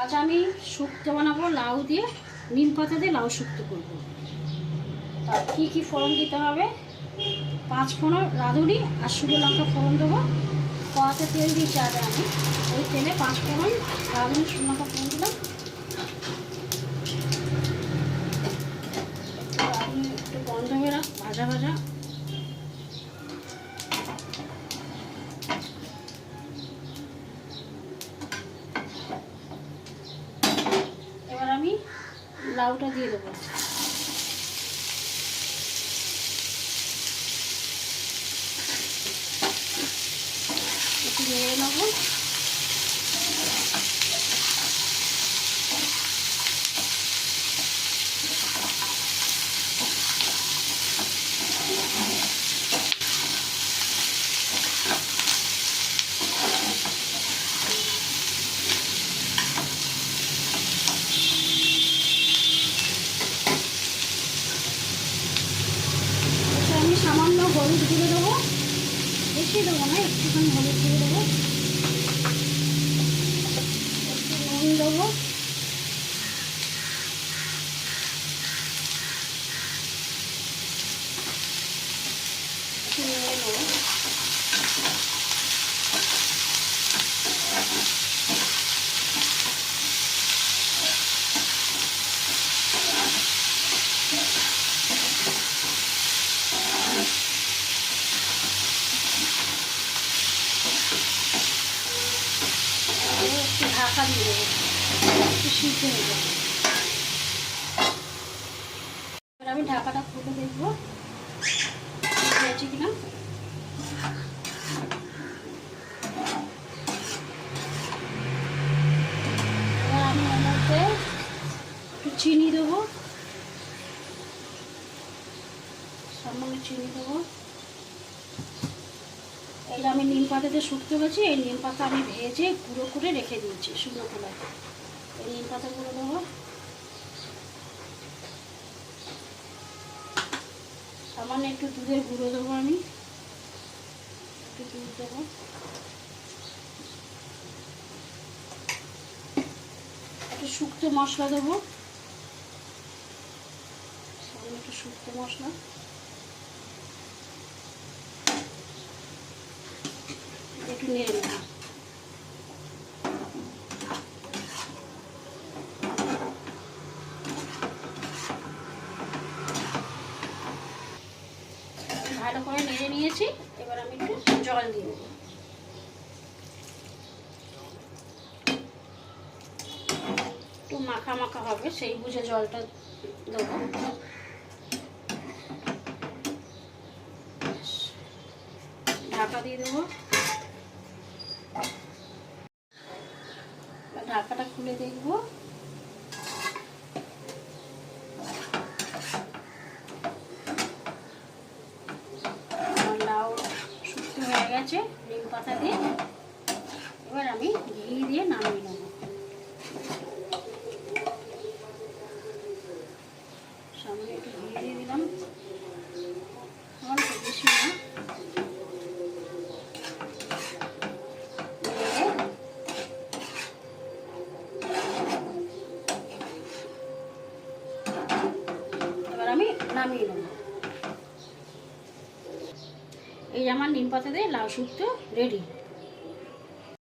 আজ আমি শুক্তো বানাবো লাউ দিয়ে, নিম পাতা দিয়ে লাউ শুক্তো করবো। তা কী কী ফোড়ন দিতে হবে? 5 ফোড়ন রাঁধুনি আর শুকনো লঙ্কা ফোড়ন দেবো। কড়াতে তেল দিয়েছি আগে আমি, ওই তেলে 5 ফোড়ন রাঁধুনি শুকনো লঙ্কা ফোড়ন দিলাম। একটু গন্ধ বেরা ভাজা ভাজা। এবার আমি লাউটা দিয়ে দেবো। একটু নেড়ে নেবো। আমি সামান্য হলুদ গুঁড়ো দেবো, বেশি দেবো না, একটুখানি হলুদ গুঁড়ো দেবো, একটু নুন দেবো, একটু নেড়ে নেবো। একটু ঢাকা দিয়ে দেবো, একটু সিদ্ধ হয়ে যাবে। এবার আমি ঢাকাটা খুলে দেখবো হয়েছে কিনা। এবার আমি এর মধ্যে একটু চিনি দেবো, সামান্য চিনি দেবো। এই যে আমি নিম পাতাতে শুকতে গেছি, এই নিম পাতা আমি ভেজে গুঁড়ো করে রেখে দিয়েছি শুকনো খোলায়। এই নিম পাতাগুলো দেবো, সামান্য একটু দুধের গুঁড়ো দেবো, আমি একটু দুধ দেবো, একটু শুক্তো মশলা দেবো, সামান্য একটু শুক্তো মশলা, একটু নেড়ে নেব। ভালো করে নেড়ে নিয়েছি, এবার আমি একটু জল দিয়ে দেবো। একটু মাখা মাখা হবে, সেই বুঝে জলটা দেবো। ঢাকা দিয়ে দেবো। ঢাকাটা খুলে দেখবো। লাউ শুকনো হয়ে গেছে নিম পাতা দিয়ে। এবার আমি ঘি দিয়ে নামিয়ে নেব। সামনে একটু ঘি দিয়ে দিলাম, অল্প বেশি না। এবার আমি নামিয়ে নেব। এই আমার নিম পাতা দিয়ে লাউ শুক্তো রেডি।